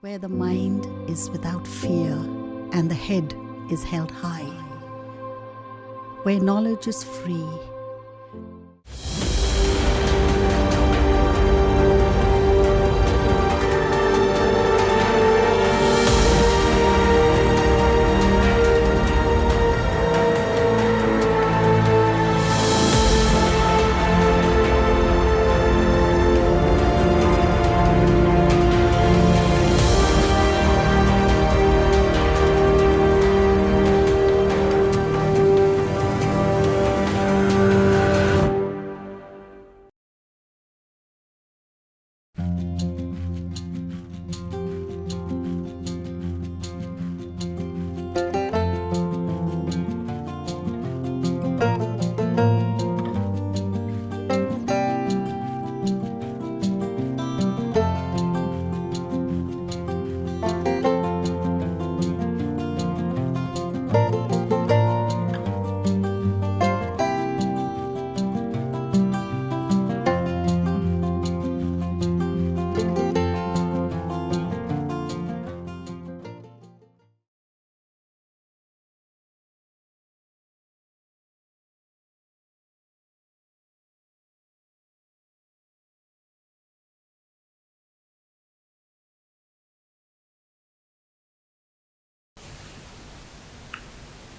where the mind is without fear and the head is held high, where knowledge is free.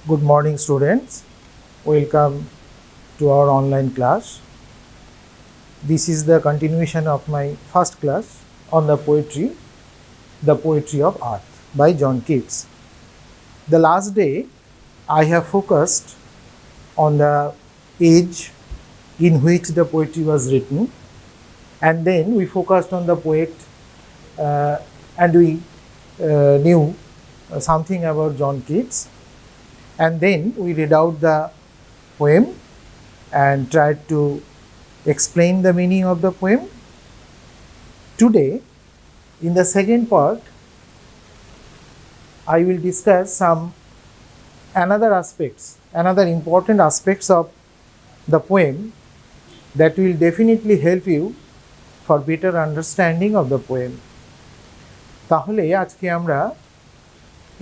Good morning, students. Welcome to our online class. This is the continuation of my first class on the poetry, The Poetry of Earth by John Keats. The last day, I have focused on the age in which the poetry was written, and then we focused on the poet and we knew something about John Keats. And then we read out the poem and tried to explain the meaning of the poem. Today, in the second part, I will discuss another important aspects of the poem that will definitely help you for better understanding of the poem. তাহলে আজকে আমরা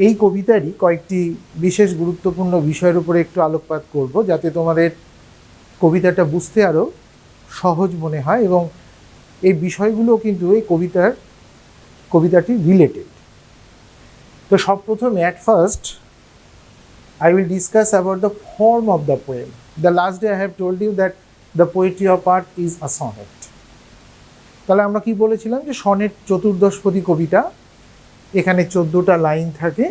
এই কবিতারই কয়েকটি বিশেষ গুরুত্বপূর্ণ বিষয়ের উপরে একটু আলোকপাত করব, যাতে তোমাদের কবিতাটা বুঝতে আরও সহজ মনে হয়, এবং এই বিষয়গুলো কিন্তু এই কবিতাটি রিলেটেড। তো সবপ্রথমে at first I will discuss about the form of the poem. The last day I have told you that the poetry of earth is a sonnet. তাহলে আমরা কি বলেছিলাম যে সনেট চতুর্দশপদী কবিতা, এখানে 14টা লাইন থাকে,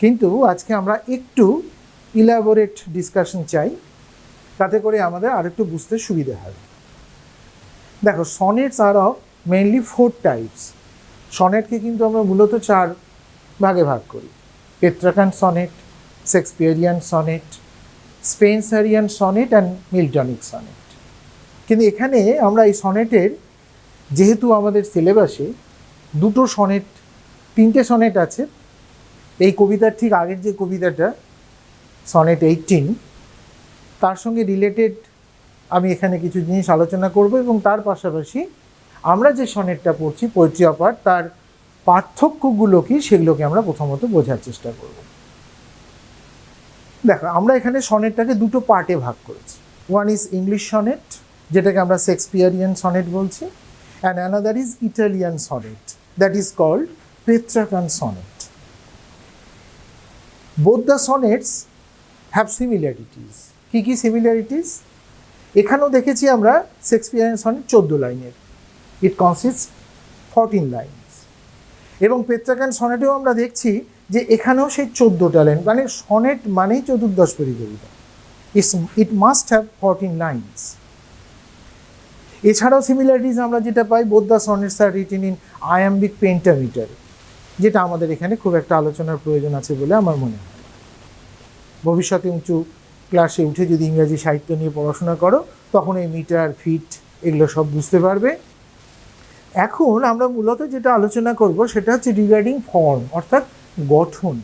কিন্তু আজকে আমরা একটু ইলাবোরেট ডিসকাশন চাই, তাতে করে আমাদের আরেকটু বুঝতে সুবিধা হবে। দেখো, sonnets are of mainly 4 types. সনেটকে কিন্তু আমরা মূলত 4 ভাগে ভাগ করি: Petrarchan sonnet, Shakespearean sonnet, Spenserian sonnet and Miltonic sonnet. কিন্তু এখানে আমরা এই সনেটের, যেহেতু আমাদের সিলেবাসে 3টে সনেট আছে, এই কবিতার ঠিক আগের যে কবিতাটা সনেট 18, তার সঙ্গে রিলেটেড আমি এখানে কিছু জিনিস আলোচনা করব, এবং তার পাশাপাশি আমরা যে সনেটটা পড়ছি পোয়েট্রি অফ আর্ট, তার পার্থক্যগুলো কি সেগুলোকে আমরা প্রথমত বোঝার চেষ্টা করব। দেখো, আমরা এখানে সনেটটাকে 2টো পার্টে ভাগ করেছি। ওয়ান ইজ ইংলিশ সনেট, যেটাকে আমরা শেক্সপিয়ারিয়ান সনেট বলছি, and another is Italian sonnet, that is called Petrarchan sonnet. Both the sonnets have similarities. কি similarities? এখানেও দেখেছি আমরা শেক্সপিয়ারিয়ান সনেট 14 লাইনের, ইট কনসিস্ট 14 লাইনস, এবং পেট্রাকান সনেটেও আমরা দেখছি যে এখানেও সেই 14টা লাইন, মানে সনেট মানেই চতুর্দশপদী কবিতা, ইট মাস্ট হ্যাভ 14 লাইনস। এছাড়াও সিমিলারিটিস আমরা যেটা পাই, both the sonnets are written in iambic pentameter, যেটা আমাদের এখানে খুব একটা আলোচনার প্রয়োজন আছে বলে আমার মনে হয়। ভবিষ্যতে উঁচু ক্লাসে উঠে যদি ইংরাজি সাহিত্য নিয়ে পড়াশোনা করো, তখন এই মিটার, ফিট এগুলো সব বুঝতে পারবে। এখন আমরা মূলত যেটা আলোচনা করব সেটা হচ্ছে রিগার্ডিং ফর্ম, অর্থাৎ গঠন।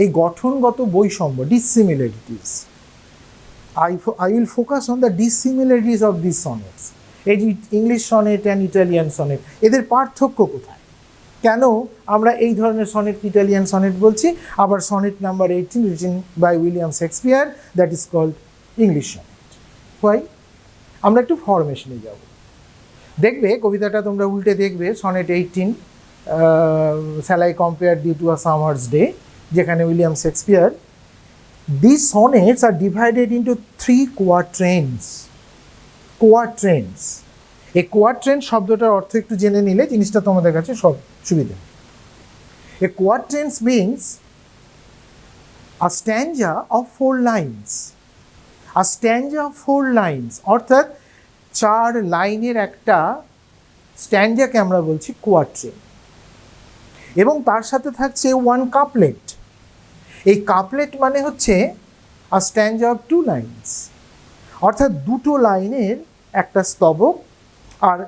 এই গঠনগত বৈষম্য, dissimilarities. I will focus on the dissimilarities of these sonnets. এই যে English sonnet and Italian sonnet, এদের পার্থক্য কোথায়? কেন আমরা এই ধরনের সনেট ইটালিয়ান সনেট বলছি? আবার sonnet number 18 written by William Shakespeare, that is called English sonnet. Why? আমরা একটু ফরমেশনে যাব। দেখবে কবিতাটা তোমরা উল্টে দেখবে, sonnet 18 shall I compare thee to a summer's day, যেখানে William Shakespeare, these sonnets are divided into 3 quatrains. Quatrains. এই কোয়াট্রেন শব্দটার অর্থ একটু জেনে নিলে জিনিসটা তোমাদের কাছে সব সুবিধা। A quatrains means a stanza of 4 lines. A stanza of 4 lines, অর্থাৎ 4 লাইনের একটা স্ট্যাঞ্জাকে আমরা বলছি কোয়াট্রেন, এবং তার সাথে থাকছে 1 কাপলেট। এই কাপলেট মানে হচ্ছে আ স্ট্যাঞ্জা অফ 2 লাইনস, অর্থাৎ 2টো লাইনের একটা স্তবক আর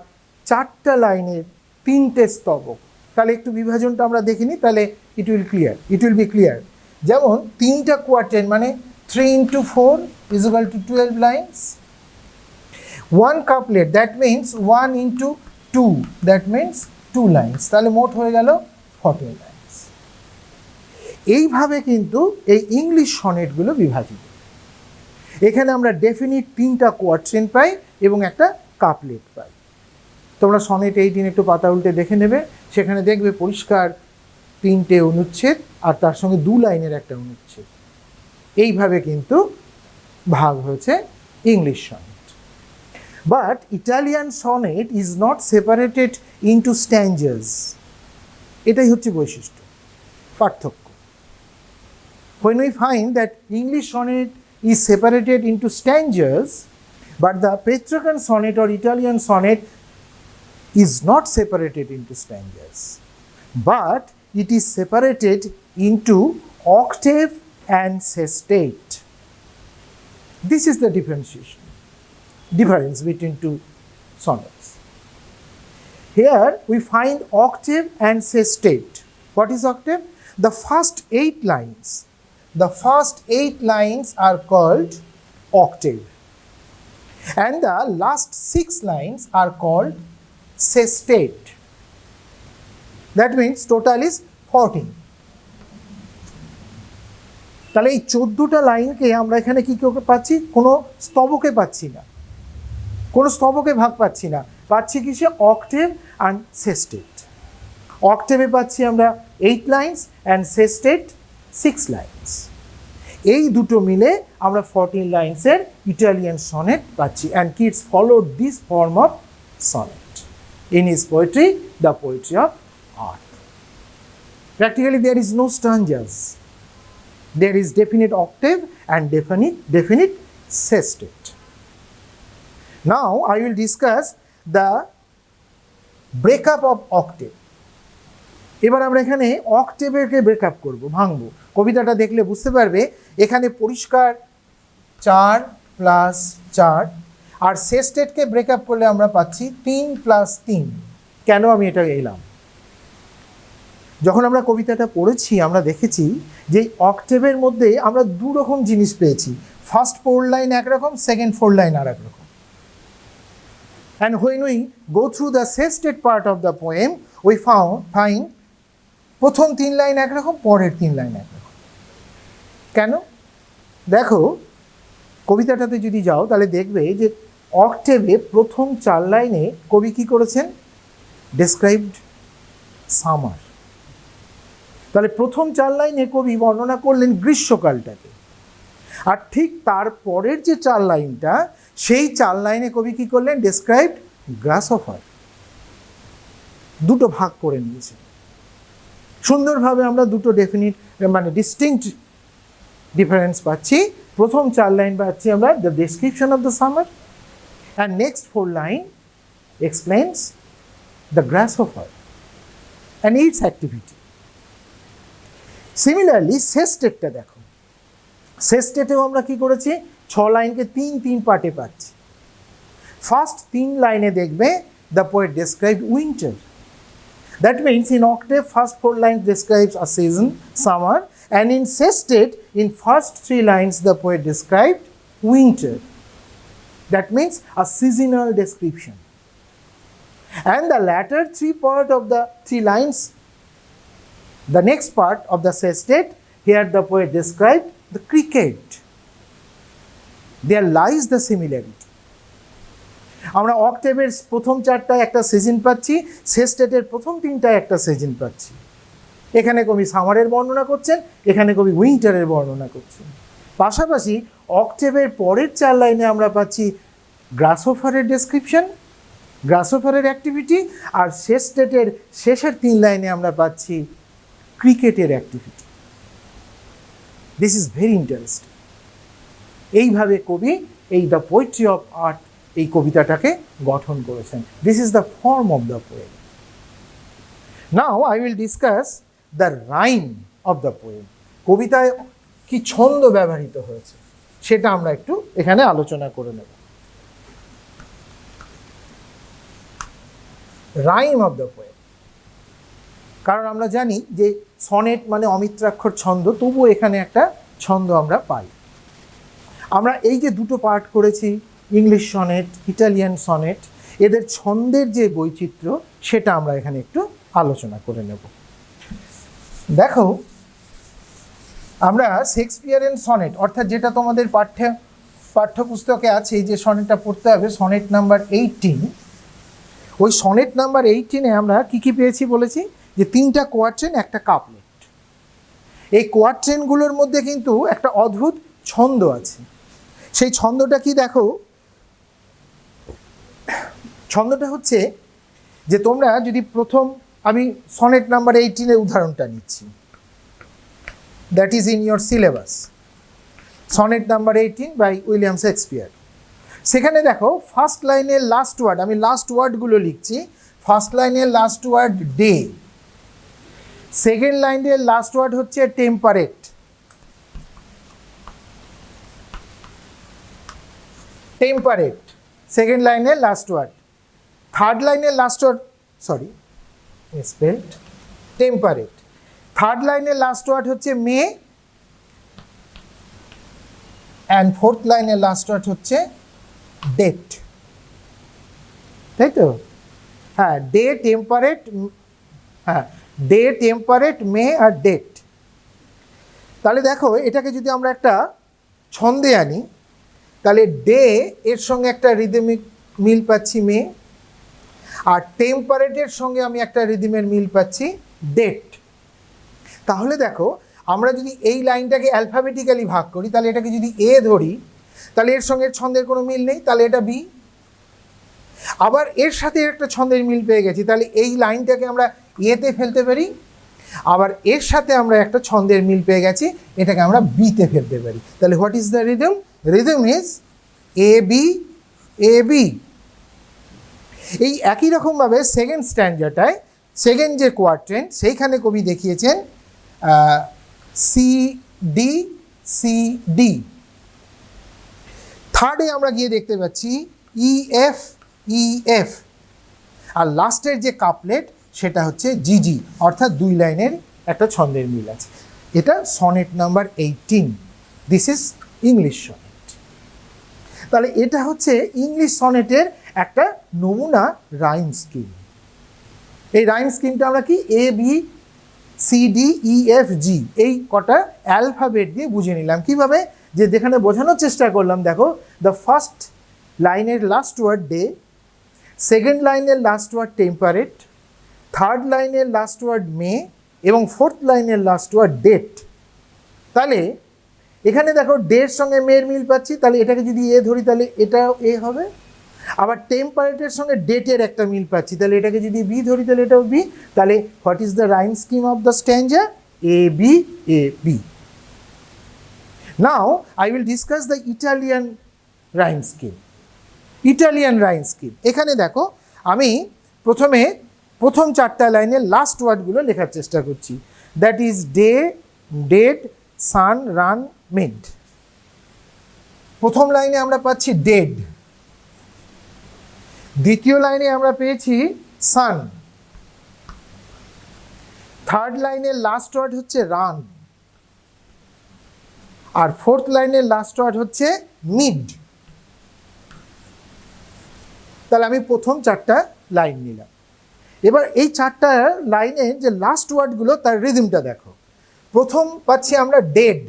4টা লাইনের 3টে স্তবক। তাহলে একটু বিভাজনটা আমরা দেখিনি, তাহলে ইট উইল বি ক্লিয়ার। যেমন 3টা কোয়াট্রেন মানে 3 into 4 is equal to 12 lines. 1 couplet, that means 1 into 2, that means 2 lines. তাহলে মোট হয়ে গেল 14 lines. এইভাবে কিন্তু এই ইংলিশ সনেটগুলো বিভাজিত। এখানে আমরা ডেফিনিট 3টা কোয়াট্রেন পাই এবং একটা কাপলেট পাই। তোমরা সনেট 18 একটু পাতা উল্টে দেখে নেবে, সেখানে দেখবে পরিষ্কার 3টে অনুচ্ছেদ আর তার সঙ্গে 2 লাইনের একটা অনুচ্ছেদ। এইভাবে কিন্তু ভাগ হয়েছে English sonnet. But Italian sonnet is not separated into stanzas. এটাই হচ্ছে বৈশিষ্ট্য, পার্থক্য। When we find that English sonnet is separated into stanzas, but the Petrarchan sonnet or Italian sonnet is not separated into stanzas, but it is separated into octave and sestate. This is the difference between two sonnets. Here we find octave and sestate. What is octave? The first 8 lines. The first 8 lines are called octave, and the last 6 lines are called sestate. That means total is 14. তাহলে এই 14টা লাইনকে আমরা এখানে কি করে পাচ্ছি? কোনো স্তবকে পাচ্ছি না, কোনো স্তবকে ভাগ পাচ্ছি না, পাচ্ছি কিসে? Octave and সেস্টেট। অক্টেভে পাচ্ছি আমরা 8 লাইন্স অ্যান্ড সেস্টেট 6 লাইন্স। এই দুটো মিলে আমরা 14 লাইন্সের ইটালিয়ান সনেট পাচ্ছি। And Keats followed this form of sonnet in his poetry, the poetry of earth. Practically there is no stanzas. There is definite octave and definite sestate. Now I will discuss the breakup of octave. এবার আমরা এখানে অক্টেভকে breakup করব, ভাঙবো। কবিতাটা দেখলে বুঝতে পারবে এখানে পরিষ্কার 4 + 4, আর সেস্টেটকে ব্রেকআপ করলে আমরা পাচ্ছি 3 + 3। কেন আমি এটা এলাম? যখন আমরা কবিতাটা পড়েছি আমরা দেখেছি যে অক্টেভের মধ্যে আমরা 2 রকম জিনিস পেয়েছি। ফার্স্ট 4 লাইন একরকম, সেকেন্ড 4 লাইন আর একরকম। And when we go through the sestet part of the poem, we find প্রথম 3 লাইন একরকম, পরের 3 লাইন একরকম। কেন? দেখো কবিতাটাতে যদি যাও তাহলে দেখবে যে অক্টেভে প্রথম 4 লাইনে কবি কি করেছেন? Described summer. তাহলে প্রথম 4 লাইনে কবি বর্ণনা করলেন গ্রীষ্মকালটাকে, আর ঠিক তার পরের যে 4 লাইনটা, সেই 4 লাইনে কবি কি করলেন? ডেসক্রাইবড গ্রাসহপার। দুটো ভাগ করে নিয়েছে সুন্দরভাবে। আমরা দুটো ডেফিনিট মানে ডিস্টিংক্ট ডিফারেন্স পাচ্ছি। প্রথম 4 লাইন পাচ্ছি আমরা the description of the summer, and next 4 line explains the grasshopper and its activity. Similarly সেস্টেটটা দেখো, সেস্টেটেও আমরা কি করেছি? 6 লাইনকে 3 পার্টে পাচ্ছি। ফার্স্ট 3 লাইনে দেখবে the poet described winter. That means in octave, first 4 lines describes a season, summer, and in sestet, in first 3 lines, the poet described winter. That means a seasonal description. And the latter 3 part of the 3 lines The next part of the sestet, here the poet described the cricket. There lies the similarity. আমরা অক্টেভের প্রথম চারটায় একটা season পাচ্ছি, সেস্টেটের প্রথম তিনটায় একটা season পাচ্ছি। এখানে কবি সামারের বর্ণনা করছেন, এখানে কবি উইন্টারের বর্ণনা করছেন। পাশাপাশি অক্টেভের পরের 4 লাইনে আমরা পাচ্ছি গ্রাসহোফারের ডেসক্রিপশন, গ্রাসহোফারের অ্যাক্টিভিটি, আর সেস্টেটের শেষের 3 লাইনে আমরা পাচ্ছি ক্রিকেটের activity. This is very interesting. এইভাবে কবি এই দ্য পোয়েট্রি অফ আর্ট এই কবিতাটাকে গঠন করেছেন। This is the form of the poem. Now I will discuss the rhyme of the poem. কবিতায় কি ছন্দ ব্যবহৃত হয়েছে সেটা আমরা একটু এখানে আলোচনা করে নেব। রাইম অফ দ্য পোয়েম, কারণ আমরা জানি যে সনেট মানে অমিত্রাক্ষর ছন্দ, তবুও এখানে একটা ছন্দ আমরা পাই। আমরা এই যে দুটো পার্ট করেছি, ইংলিশ সনেট, ইটালিয়ান সনেট, এদের ছন্দের যে বৈচিত্র্য সেটা আমরা এখানে একটু আলোচনা করে নেব। দেখো, আমরা শেক্সপিয়ারের সনেট, অর্থাৎ যেটা তোমাদের পাঠ্যপুস্তকে আছে, এই যে সনেটটা পড়তে হবে, সনেট নাম্বার 18, ওই সনেট নাম্বার 18-এ আমরা কি কি পেয়েছি বলেছি যে 3টা কোয়াট্রেন, একটা কাপলেট। এই কোয়াট্রেনগুলোর মধ্যে কিন্তু একটা অদ্ভুত ছন্দ আছে। সেই ছন্দটা কি দেখো, ছন্দটা হচ্ছে যে তোমরা যদি প্রথম, আমি সনেট নাম্বার 18-এর উদাহরণটা নিচ্ছি, that is in your syllabus, sonnet number 18 by William Shakespeare. সেখানে দেখো ফার্স্ট লাইনের লাস্ট ওয়ার্ড, আমি লাস্ট ওয়ার্ডগুলো লিখছি। ফার্স্ট লাইনের লাস্ট ওয়ার্ড ডে, সেকেন্ড লাইনের লাস্ট ওয়ার্ড হচ্ছে টেম্পারেট, টেম্পারেট সেকেন্ড লাইনের লাস্ট ওয়ার্ড। থার্ড লাইনের last word, sorry spelled, temperate. Third লাইনের লাস্ট ওয়ার্ড হচ্ছে মে, অ্যান্ড ফোর্থ লাইনের লাস্ট ওয়ার্ড হচ্ছে ডেট, তাই তো? হ্যাঁ, ডে, টেম্পারেট, হ্যাঁ ডে, টেম্পারেট, মে আর ডেট। তাহলে দেখো, এটাকে যদি আমরা একটা ছন্দে আনি, তাহলে ডে এর সঙ্গে একটা রিদমিক মিল পাচ্ছি মে, আর টেম্পারেটের সঙ্গে আমি একটা রিদমের মিল পাচ্ছি ডেট। তাহলে দেখো, আমরা যদি এই লাইনটাকে অ্যালফাবেটিক্যালি ভাগ করি, তাহলে এটাকে যদি এ ধরি, তাহলে এর সঙ্গে ছন্দের কোনো মিল নেই, তাহলে এটা বি। আবার এর সাথে একটা ছন্দের মিল পেয়ে গেছি, তাহলে এই লাইনটাকে আমরা এতে ফেলতে পারি। আবার এর সাথে আমরা একটা ছন্দের মিল পেয়ে গেছি, এটাকে আমরা বিতে ফেলতে পারি। তাহলে what is the rhythm? Rhythm is A B, A B. এই একই রকমভাবে সেকেন্ড স্ট্যান্ডাটায়, সেকেন্ড যে কোয়ার্ট্রেন, সেইখানে কবি দেখিয়েছেন সি ডি, সি ডি। থার্ডে আমরা গিয়ে দেখতে পাচ্ছি ই এফ, ই এফ। আর লাস্টের যে কাপলেট সেটা হচ্ছে জিজি, অর্থাৎ 2 লাইনের একটা ছন্দের মিল আছে। এটা sonnet number 18। This is English sonnet. তাহলে এটা হচ্ছে ইংলিশ সনেটের একটা নমুনা রাইম স্কিম। এই রাইম স্কিমটা আমরা কি A B C D E F G এই কটা অ্যালফাবেট দিয়ে বুঝে নিলাম। কিভাবে? যে যেখানে বোঝানোর চেষ্টা করলাম, দেখো, দ্য ফার্স্ট লাইনের লাস্ট ওয়ার্ড ডে, সেকেন্ড লাইনের লাস্ট ওয়ার্ড টেম্পারেট, থার্ড লাইনের লাস্ট ওয়ার্ড মে, এবং ফোর্থ লাইনের লাস্ট ওয়ার্ড ডেট। তাহলে এখানে দেখো, ডের সঙ্গে মেয়ের মিল পাচ্ছি, তাহলে এটাকে যদি এ ধরি তাহলে এটাও এ হবে। আবার টেম্পারেটের সঙ্গে ডেটের একটা মিল পাচ্ছি, তাহলে এটাকে যদি বি ধরি তাহলে এটাও বি। তাহলে what is the rhyme scheme of the stanza? A B, A B. Now I will discuss the Italian rhyme scheme. Italian rhyme scheme, এখানে দেখো, আমি প্রথমে প্রথম 4টা লাইনের লাস্ট ওয়ার্ডগুলো লেখার চেষ্টা করছি। That is day, date, sun, run, mid. প্রথম লাইনে আমরা পাচ্ছি ডেড, দ্বিতীয় লাইনে আমরা পেয়েছি সান, থার্ড লাইনের লাস্ট ওয়ার্ড হচ্ছে রান, আর ফোর্থ লাইনের লাস্ট ওয়ার্ড হচ্ছে মিড। তাহলে আমি প্রথম 4টা লাইন নিলাম। এবার এই চারটা লাইনে যে লাস্ট ওয়ার্ডগুলো তার রিদমটা দেখো। প্রথম পাচ্ছি আমরা ডেড,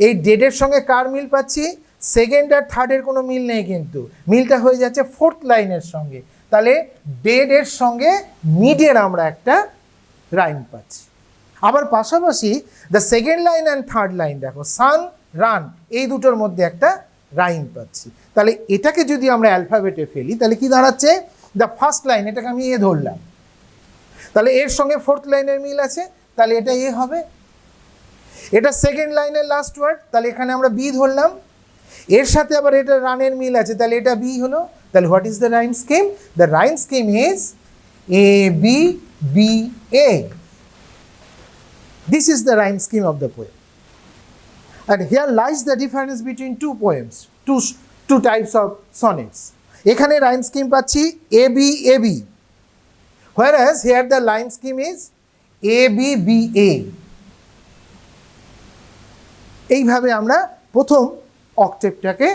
এই ডেডের সঙ্গে কার মিল পাচ্ছি? সেকেন্ড আর থার্ডের কোনো মিল নেই, কিন্তু মিলটা হয়ে যাচ্ছে ফোর্থ লাইনের সঙ্গে। তাহলে ডেডের সঙ্গে মিডের আমরা একটা রাইম পাচ্ছি। আবার পাশাপাশি the second line and third line দেখো, সান রান, এই দুটোর মধ্যে একটা রাইম পাচ্ছি। তাহলে এটাকে যদি আমরা অ্যালফাবেটে ফেলি তাহলে কি দাঁড়াচ্ছে? দ্য ফার্স্ট লাইন, এটাকে আমি এ ধরলাম, তাহলে এর সঙ্গে ফোর্থ লাইনের মিল আছে, তাহলে এটা এ হবে। এটা সেকেন্ড লাইনের লাস্ট ওয়ার্ড, তাহলে এখানে আমরা বি ধরলাম, এর সাথে আবার এটা রানের মিল আছে, তাহলে এটা বি হলো। তাহলে what is the rhyme scheme? The rhyme scheme is A B B A. This is the rhyme scheme of the poem. And here lies the difference between two poems, two types of sonnets. এখানে rhyme scheme পাচ্ছি A B A B, whereas here the rhyme scheme is A B B A. এইভাবে আমরা প্রথম অক্টেভটাকে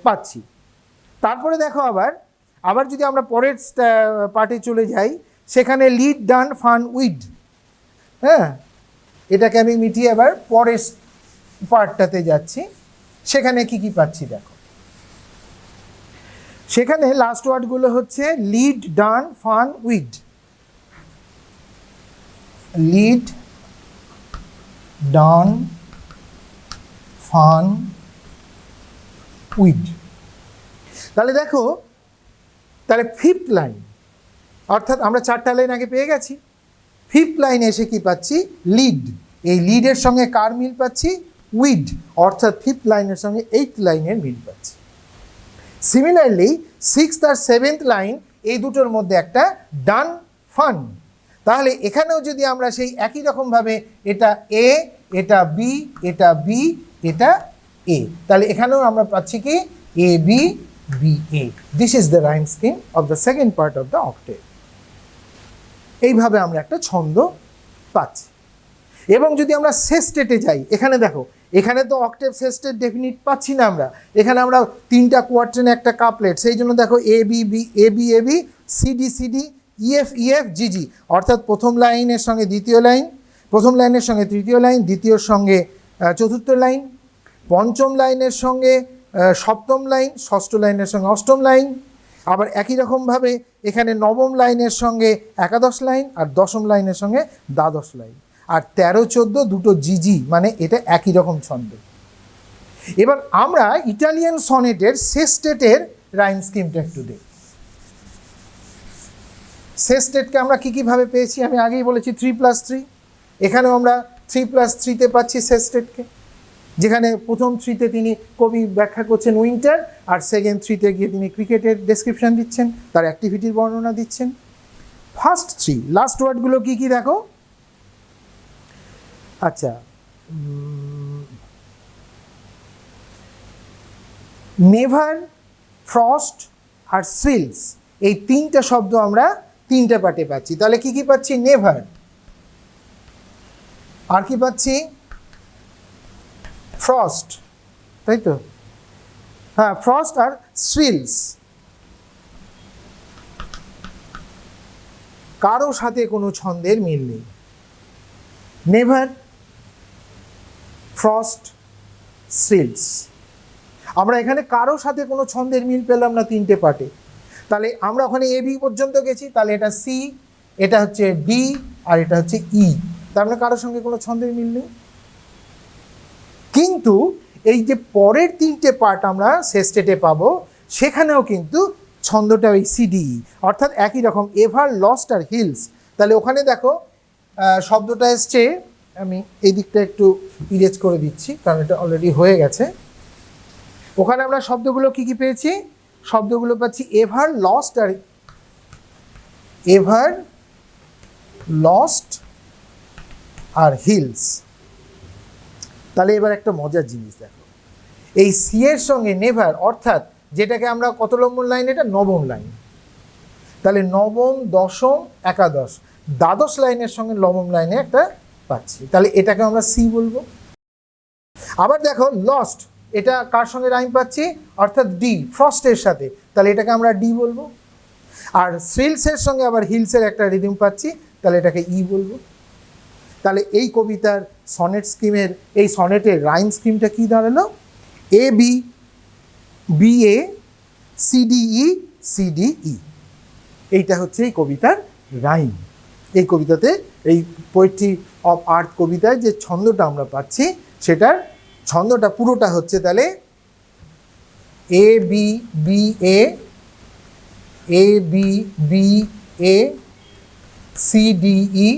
পাচ্ছি। তারপরে দেখো আবার যদি আমরা পরের পার্টে চলে যাই, সেখানে লিড ডান ফান উইড, হ্যাঁ, এটাকে আমি মিটিয়ে এবার পরের পার্টটাতে যাচ্ছি। সেখানে কি কি পাচ্ছি দেখো, সেখানে লাস্ট ওয়ার্ডগুলো হচ্ছে লিড ডান ফান উইড, লিড ডান ফান উইড। তাহলে দেখো, তাহলে ফিফথ লাইন, অর্থাৎ আমরা চারটা লাইন আগে পেয়ে গেছি, ফিফথ লাইনে এসে কি পাচ্ছি? লিড। এই লিডের সঙ্গে কার মিল পাচ্ছি? উইড, অর্থাৎ ফিফথ লাইনের সঙ্গে এইথ লাইনের মিল পাচ্ছি। সিমিলারলি সিক্সথ আর সেভেন্থ লাইন, এই দুটোর মধ্যে একটা ডান ফান। তাহলে এখানেও যদি আমরা সেই একই রকমভাবে এটা এ, এটা বি, এটা বি, এটা এ, তাহলে এখানেও আমরা পাচ্ছি কি? A B B A. This is the rhyme scheme of the second part of the octave. এইভাবে আমরা একটা ছন্দ পাচ্ছি। এবং যদি আমরা সেস্টেটে যাই, এখানে দেখো, এখানে তো অক্টেভ সেস্টেট ডেফিনিট পাচ্ছি না আমরা, এখানে আমরা তিনটা কোয়ার্টেন একটা কাপলেট, সেই জন্য দেখো A B B, A B A B, C D C D, E F E F, G G, অর্থাৎ প্রথম লাইনের সঙ্গে দ্বিতীয় লাইন, প্রথম লাইনের সঙ্গে তৃতীয় লাইন, দ্বিতীয়র সঙ্গে চতুর্থ লাইন, পঞ্চম লাইনের সঙ্গে সপ্তম লাইন, ষষ্ঠ লাইনের সঙ্গে অষ্টম লাইন, আবার একই রকমভাবে এখানে নবম লাইনের সঙ্গে একাদশ লাইন, আর দশম লাইনের সঙ্গে দ্বাদশ লাইন, আর 13-14 দুটো জিজি, মানে এটা একই রকম ছন্দ। এবার আমরা ইটালিয়ান সনেটের সেস্টেটের রাইম স্কিমটা একটু দেখি। সেস্টেটকে আমরা কীভাবে পেয়েছি আমি আগেই বলেছি, 3+3। এখানেও আমরা 3+3-তে পাচ্ছি সেস্টেটকে, যেখানে প্রথম 3-তে তিনি কবি ব্যাখ্যা করছেন উইন্টার, আর সেকেন্ড 3-তে গিয়ে তিনি ক্রিকেটের ডেসক্রিপশন দিচ্ছেন, তার অ্যাক্টিভিটির বর্ণনা দিচ্ছেন। ফার্স্ট 3 লাস্ট ওয়ার্ডগুলো কী কী দেখো। আচ্ছা, নেভার, ফ্রস্ট আর সিলস, এই তিনটা শব্দ আমরা তিনটা পার্টে পাচ্ছি। তাহলে কি কি পাচ্ছি? নেভার, আর কি পাচ্ছি? ফ্রস্ট, তাই তো, হ্যাঁ, ফ্রস্ট আর সিলস। কারো সাথে কোনো ছন্দের মিল নেই। নেভার, ফ্রস্ট, সিলস, আমরা এখানে কারো সাথে কোনো ছন্দের মিল পেলাম না তিনটে পার্টে। তাহলে আমরা ওখানে এ বি পর্যন্ত গেছি, তাহলে এটা সি, এটা হচ্ছে ডি, আর এটা হচ্ছে ই, তার মানে কারোর সঙ্গে কোনো ছন্দের মিল নেই। কিন্তু এই যে পরের তিনটে পার্ট আমরা সেস্টেটে পাবো, সেখানেও কিন্তু ছন্দটা ওই সিডি, অর্থাৎ একই রকম, এভার, লস্ট আর হিলস। তাহলে ওখানে দেখো শব্দটা এসছে, আমি এই দিকটা একটু ইরেজ করে দিচ্ছি কারণ এটা অলরেডি হয়ে গেছে। ওখানে আমরা শব্দগুলো কি কি পেয়েছি? শব্দগুলো পাচ্ছি এভার, লস্ট আর এভার, লস্ট আর হিলস। তাহলে এবার একটা মজার জিনিস দেখো, এই সি এর সঙ্গে নেভার, অর্থাৎ যেটাকে আমরা কত নম্বর লাইন? এটা নবম লাইন। তাহলে নবম, দশম, একাদশ, দ্বাদশ লাইনের সঙ্গে নবম লাইনে একটা পাচ্ছি, তাহলে এটাকে আমরা সি বলবো। আবার দেখো লস্ট, এটা কার সঙ্গে রাইম পাচ্ছি? অর্থাৎ ডি, ফ্রস্টের সাথে, তাহলে এটাকে আমরা ডি বলবো। আর সেলসের সঙ্গে আবার হিলসের একটা রিদিম পাচ্ছি, তাহলে এটাকে ই বলবো। তাহলে এই কবিতার সনেট স্কিমের, এই সনেটের রাইম স্কিমটা কি দাঁড়ালো? A B, B A, C D E, C D E. এইটা হচ্ছে এই কবিতার রাইম। এই কবিতাতে, এই পোয়েট্রি অফ আর্থ কবিতায় যে ছন্দটা আমরা পাচ্ছি, সেটার ছন্দটা পুরোটা হচ্ছে তাহলে A B B A, A B B A, C D E,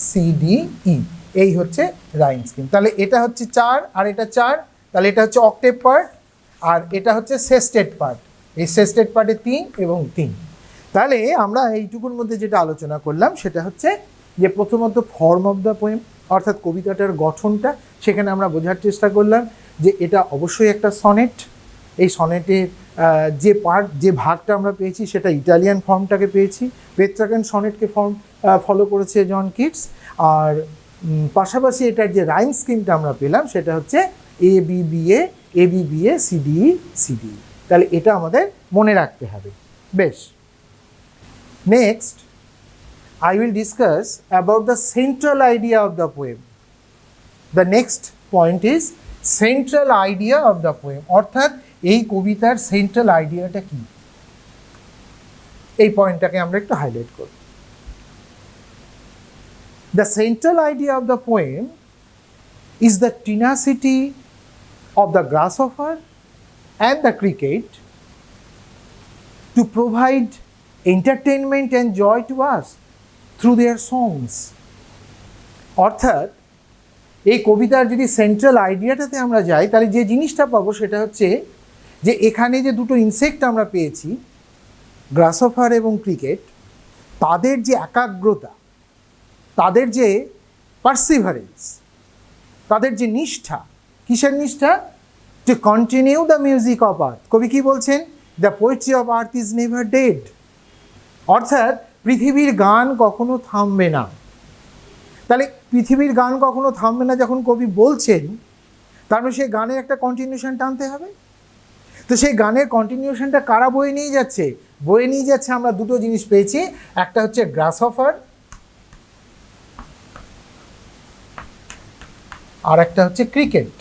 C D E. এই হচ্ছে রাইম স্কিম। তাহলে এটা হচ্ছে 4 আর এটা 4, তাহলে এটা হচ্ছে অক্টেভ পার্ট, আর এটা হচ্ছে সেস্টেড পার্ট। এই সেস্টেড পার্টে 3 এবং 3। তাহলে আমরা এইটুকুর মধ্যে যেটা আলোচনা করলাম সেটা হচ্ছে যে প্রথমত ফর্ম অফ দ্য পোয়েম, অর্থাৎ কবিতাটার গঠনটা। সেখানে আমরা বোঝার চেষ্টা করলাম যে এটা অবশ্যই একটা সনেট। এই সনেটের যে পার্ট, যে ভাগটা আমরা পেয়েছি সেটা ইটালিয়ান ফর্মটাকে পেয়েছি। পেট্রাকান সনেটকে ফলো করেছে জন কিটস। আর পাশাপাশি এটার যে রাইম স্কিমটা আমরা পেলাম সেটা হচ্ছে A B B A, A B B A, C D E, C D E. তাহলে এটা আমাদের মনে রাখতে হবে। বেশ, next I will discuss about the central idea of the poem. The next point is central idea of the poem, অর্থাৎ এই কবিতার সেন্ট্রাল আইডিয়াটা কি, এই পয়েন্টটাকে আমরা একটু হাইলাইট করব। The central idea of the poem is the tenacity of the grasshopper and the cricket to provide entertainment and joy to us through their songs. অর্থাৎ এই কবিতার যদি সেন্ট্রাল আইডিয়াটাতে আমরা যাই, তাহলে যে জিনিসটা পাবো সেটা হচ্ছে যে এখানে যে দুটো ইনসেক্ট আমরা পেয়েছি, গ্রাসহপার এবং ক্রিকেট, তাদের যে একাগ্রতা, তাদের যে পারসিভারেন্স, তাদের যে নিষ্ঠা, কিসের নিষ্ঠা? To continue the music of earth. কবি কি বলছেন? The poetry of earth is never dead. অর্থাৎ পৃথিবীর গান কখনো থামবে না। তাহলে পৃথিবীর গান কখনো থামবে না যখন কবি বলছেন, তার মানে সেই গানের একটা কন্টিনিউশন টানতে হবে। তো সেই গানের কন্টিনিউশনটা কারা বয়ে নিয়ে যাচ্ছে? বয়ে নিয়ে যাচ্ছে, আমরা দুটো জিনিস পেয়েছি। একটা হচ্ছে গ্রাসহপার, আর একটা হচ্ছে ক্রিকেট।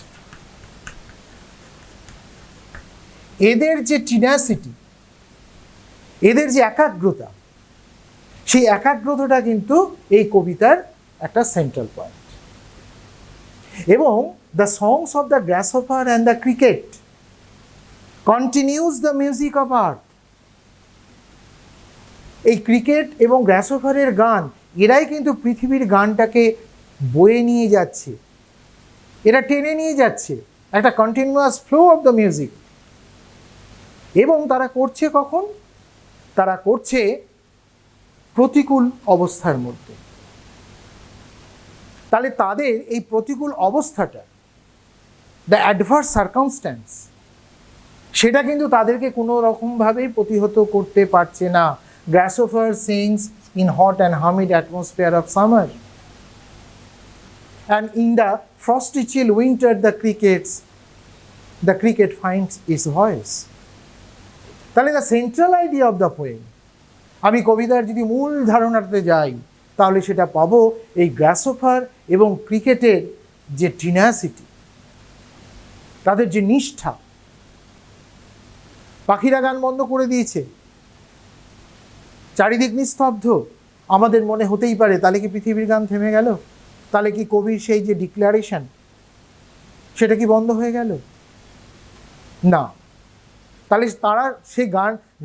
এদের যে টিনাসিটি, এদের যে একাগ্রতা, সেই একাগ্রতাটা কিন্তু এই কবিতার একটা সেন্ট্রাল পয়েন্ট। এবং the songs of the grasshopper and the cricket continues the music of earth. এই ক্রিকেট এবং গ্রাসহপারের গান, এরাই কিন্তু পৃথিবীর গানটাকে বয়ে নিয়ে যাচ্ছে, এরা টেনে নিয়ে যাচ্ছে, একটা continuous flow of the music. এবং তারা করছে কখন? তারা করছে প্রতিকূল অবস্থার মধ্যে। তাহলে তাদের এই প্রতিকূল অবস্থাটা, দ্য অ্যাডভার্স সার্কামস্ট্যান্স, সেটা কিন্তু তাদেরকে কোনো রকমভাবেই প্রতিহত করতে পারছে না। গ্রাসহপার sings in hot and humid atmosphere of summer, and in the frosty chill winter the cricket finds its voice. তাহলে the central idea of the poem, আমি কবিতার যদি মূল ধারণাতে যাই, তাহলে সেটা পাবো এই গ্রাসহপার এবং ক্রিকেটের যে টিনাসিটি, তাদের যে নিষ্ঠা। পাখিরা গান বন্ধ করে দিয়েছে, চারিদিক নিস্তব্ধ। আমাদের মনে হতেই পারে তাহলে কি পৃথিবীর গান থেমে গেল? তাহলে কি কবির সেই যে ডিক্লারেশন, সেটা কি বন্ধ হয়ে গেল? না। তাহলে তারা সেই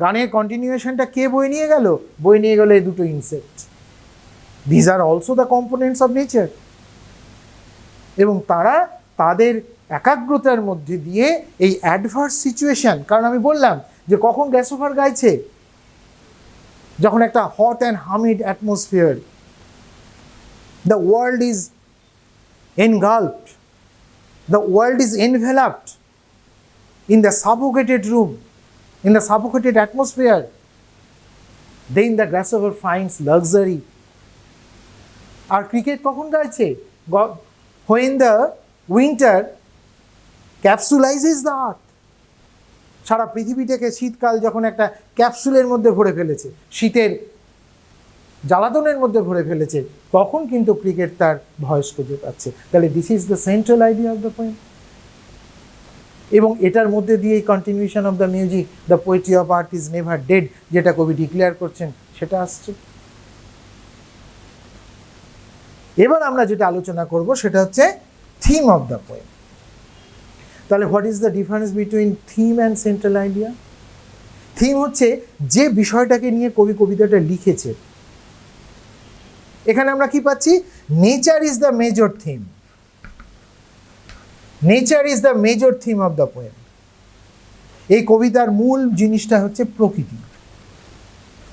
গানের কন্টিনিউয়েশনটা কে বয়ে নিয়ে গেল? বয়ে নিয়ে গেল এই দুটো insect. These are also the components of nature. এবং তারা তাদের একাগ্রতার মধ্যে দিয়ে এই অ্যাডভার্স সিচুয়েশন, কারণ আমি বললাম যে কখন গ্রাসহপার গাইছে, যখন একটা hot and humid atmosphere, the world is engulfed, the world is enveloped in the suffocated room, in the suffocated atmosphere, then the grasshopper finds luxury. আর ক্রিকেট কখন গাইছে? when the winter capsulizes the earth, সারা পৃথিবীটাকে শীতকাল যখন একটা ক্যাপসুলের মধ্যে ভরে ফেলেছে, শীতের জ্বালাতনের মধ্যে ভরে ফেলেছে, তখন কিন্তু ক্রিকেট তার ভয়েস খুঁজে পাচ্ছে। তাহলে this is the central idea of the poem. এবং এটার মধ্যে দিয়েই continuation of the music, the poetry of earth is never dead, যেটা কবি ডিক্লেয়ার করছেন, সেটা আসছে। এবার আমরা যেটা আলোচনা করব সেটা হচ্ছে থিম অফ দ্য পোয়েম। তাহলে what is the difference between theme and central idea? Theme হচ্ছে যে বিষয়টাকে নিয়ে কবি কবিতাটা লিখেছে। এখানে আমরা কি পাচ্ছি? Nature is the major theme. Nature is the major theme of the poem. এই কবিতার মূল জিনিসটা হচ্ছে প্রকৃতি।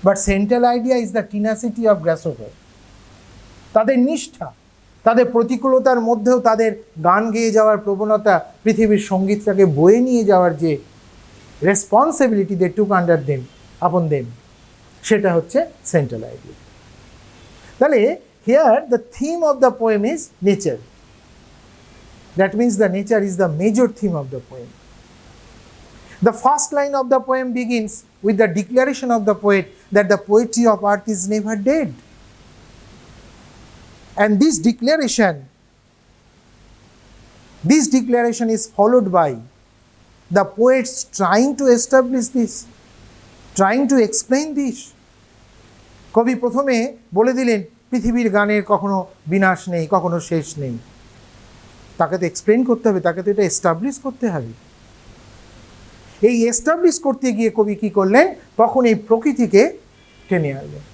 But central idea is the tenacity of grasshopper. তাদের নিষ্ঠা, তাদের প্রতিকূলতার মধ্যেও তাদের গান গেয়ে যাওয়ার প্রবণতা, পৃথিবীর সঙ্গীতটাকে বয়ে নিয়ে যাওয়ার যে রেসপন্সিবিলিটি দে টুক আন্ডার দেম, আপন দেম, সেটা হচ্ছে সেন্ট্রাল আইডিয়া। তাহলে here the theme of the poem is nature. That means the nature is the major theme of the poem. The first line of the poem begins with the declaration of the poet that the poetry of art is never dead. And this declaration is followed by the poets trying to establish this, trying to explain this. কবি প্রথমে বলে দিলেন পৃথিবীর গানের কখনো বিনাশ নেই, কখনো শেষ নেই। তাকে তো এক্সপ্লেন করতে হবে, তাকে তো এটা এস্টাবলিশ করতে হবে। এই এস্টাবলিশ করতে গিয়ে কবি কী করলেন? তখন এই প্রকৃতিকে টেনে আনলেন।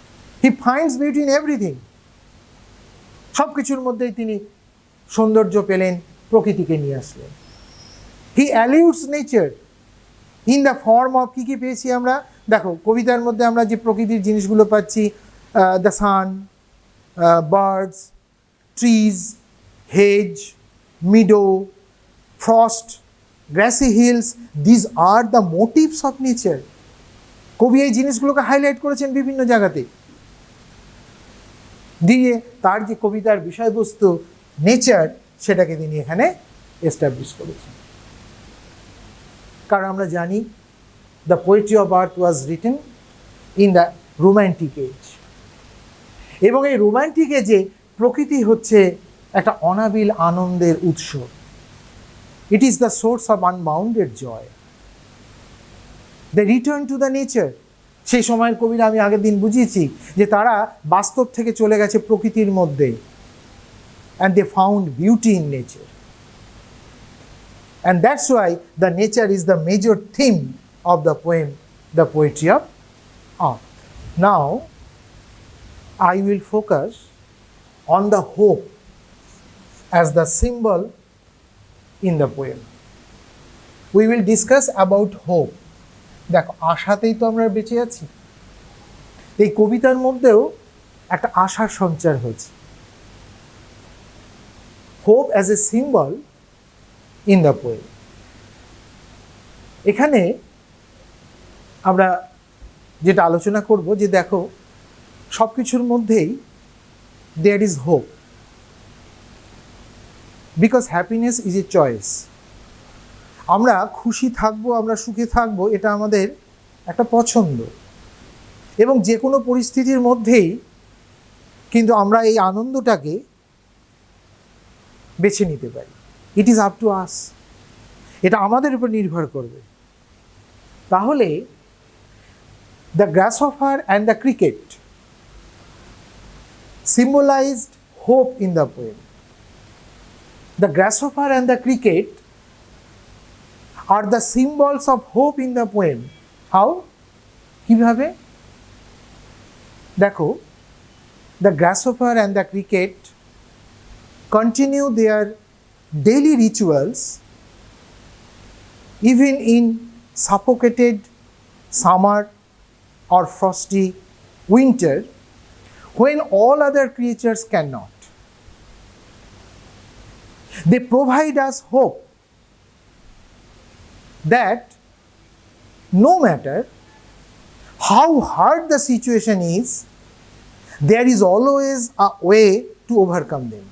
He finds beauty in everything. সব কিছুর মধ্যেই তিনি সৌন্দর্য পেলেন, প্রকৃতিকে নিয়ে আসলেন। He alludes nature in the form of, কী কী পেয়েছি আমরা? দেখো কবিতার মধ্যে আমরা যে প্রকৃতির জিনিসগুলো পাচ্ছি, the sun, birds, trees, hedge, meadow, frost, grassy hills, these are the motifs of nature. কবি এই জিনিসগুলোকে হাইলাইট করেছেন বিভিন্ন জায়গাতে, দিয়ে তার যে কবিতার বিষয়বস্তু নেচার, সেটাকে তিনি এখানে এস্টাবলিশ করেছেন। কারণ আমরা জানি the poetry of earth was written in the romantic age, এবং এই রোম্যান্টিক এজে প্রকৃতি হচ্ছে একটা অনাবিল আনন্দের উৎস। It is the source of unbounded joy. They return to the nature. সেই সময়ের কবিরা, আমি আগের দিন বুঝিয়েছি যে তারা বাস্তব থেকে চলে গেছে প্রকৃতির মধ্যে, and they found beauty in nature. And that's why the nature is the major theme of the poem, the poetry of earth. Now I will focus on the hope as the symbol in the poem. We will discuss about hope. দেখো, আশাতেই তো আমরা বেঁচে আছি। এই কবিতার মধ্যেও একটা আশার সঞ্চার হয়েছে। Hope as a symbol in the poem. এখানে আমরা যেটা আলোচনা করব, যে দেখো সব কিছুর মধ্যেই there is hope, because happiness is a choice. আমরা খুশি থাকবো, আমরা সুখে থাকবো, এটা আমাদের একটা পছন্দ, এবং যে কোনো পরিস্থিতির মধ্যেই কিন্তু আমরা এই আনন্দটাকে বেছে নিতে পারি। It is up to us, এটা আমাদের উপর নির্ভর করবে। তাহলে the grasshopper and the cricket symbolized hope in the poem. The grasshopper and the cricket are the symbols of hope in the poem. How? কিভাবে? দেখো, the grasshopper and the cricket continue their daily rituals even in suffocated summer or frosty winter, when all other creatures cannot. They provide us hope that no matter how hard the situation is, there is always a way to overcome them.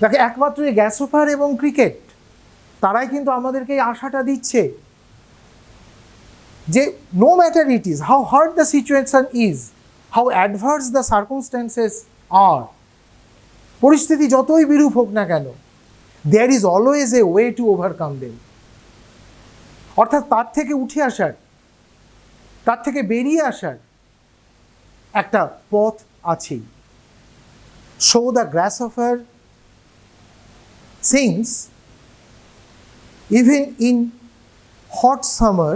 দেখো, একমাত্র এই গ্রাসহপার এবং cricket, তারাই কিন্তু আমাদেরকে এই আশাটা দিচ্ছে যে no matter it is, how hard the situation is, how adverse the circumstances are, পরিস্থিতি যতই বিরূপ হোক না কেন, there is always a way to overcome them. অর্থাৎ তার থেকে উঠে আসার, তার থেকে বেরিয়ে আসার একটা পথ আছেই। So the grasshopper sings even in hot summer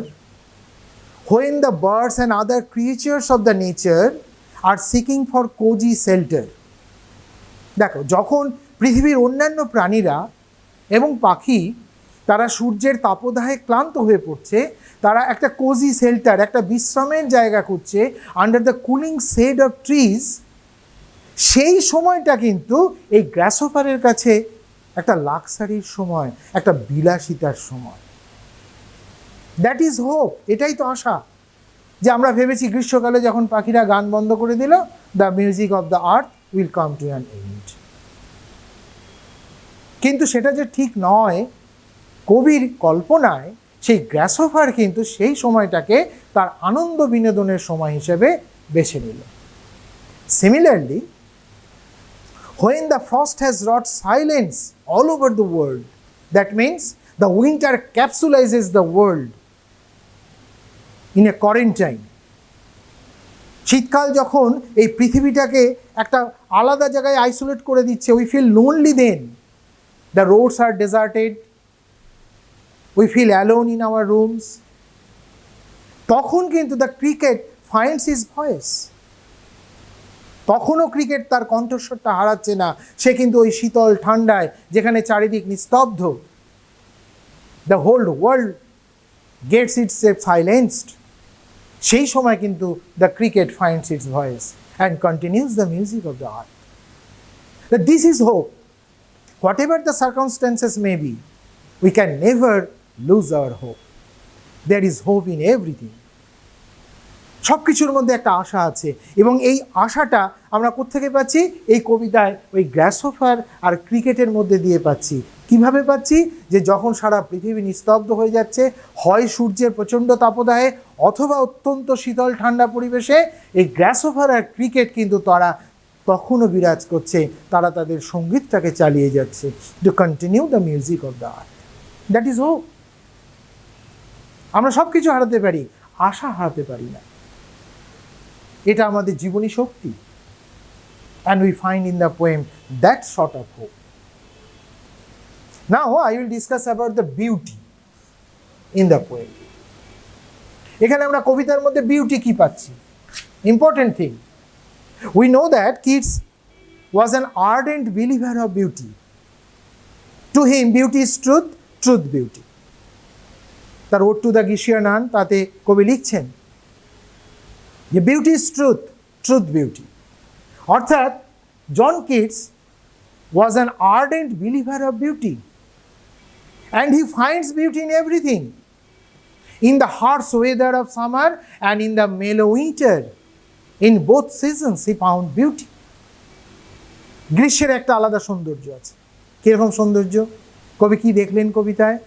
when the birds and other creatures of the nature are seeking for cozy shelter. দেখো, যখন পৃথিবীর অন্যান্য প্রাণীরা এবং পাখি তারা সূর্যের তাপদাহে ক্লান্ত হয়ে পড়ছে, তারা একটা কোজি শেল্টার, একটা বিশ্রামের জায়গা খুঁজছে under the cooling shade of trees, সেই সময়টা কিন্তু এই গ্রাসহপারের কাছে একটা লাক্সারির সময়, একটা বিলাসিতার সময়। That is hope. এটাই তো আশা, যে আমরা ভেবেছি গ্রীষ্মকালে যখন পাখিরা গান বন্ধ করে দিল, the music of the earth will come to an end. কিন্তু সেটা যে ঠিক নয়, কবির কল্পনায় সেই গ্রাসহপার কিন্তু সেই সময়টাকে তার আনন্দ বিনোদনের সময় হিসেবে বেছে নিল। Similarly, when the frost has wrought silence all over the world, that means the winter capsulizes the world in a quarantine. শীতকাল যখন এই পৃথিবীটাকে একটা আলাদা জায়গায় আইসোলেট করে দিচ্ছে, we feel lonely then. The roads are deserted. We feel alone in our rooms. তখন কিন্তু the cricket finds his voice. তখনও ক্রিকেট তার কণ্ঠস্বরটা হারাচ্ছে না, সে কিন্তু ওই শীতল ঠান্ডায়, যেখানে চারিদিক নিস্তব্ধ, the whole world gets itself silenced, সেই সময় কিন্তু the cricket finds its voice and continues the music of the earth. This is hope. Whatever the circumstances may be, we can never lose our hope. There is hope in everything. সব কিছুর মধ্যে একটা আশা আছে, এবং এই আশাটা আমরা কোত্থেকে পাচ্ছি? এই কবিতায় ওই গ্রাসহপার আর ক্রিকেটের মধ্যে দিয়ে পাচ্ছি। কিভাবে পাচ্ছি? যে যখন সারা পৃথিবী নিস্তব্ধ হয়ে যাচ্ছে, হয় সূর্যের প্রচণ্ড তাপদাহে অথবা অত্যন্ত শীতল ঠান্ডা পরিবেশে, এই গ্রাসহপার আর ক্রিকেট কিন্তু তারা তখনও বিরাজ করছে, তারা তাদের সঙ্গীতটাকে চালিয়ে যাচ্ছে, to continue the music of the earth. That is hope. আমরা সব কিছু হারাতে পারি, আশা হারাতে পারি না। এটা আমাদের জীবনী শক্তি। And we find in the poem that sort of hope. Now I will discuss about the beauty in the poem. এখানে আমরা কবিতার মধ্যে বিউটি কি পাচ্ছি? Important thing. We know that Keats was an ardent believer of beauty. To him, beauty is truth, truth beauty. তার ode to the Grecian, তাতে কবি লিখছেন যে beauty is truth, truth beauty. অর্থাৎ John Keats was an ardent believer of beauty, and he finds beauty in everything. In the harsh weather of summer and in the mellow winter, in both seasons he found beauty. গ্রীষ্মের একটা আলাদা সৌন্দর্য আছে। কীরকম সৌন্দর্য? কবি কি দেখলেন কবিতায়?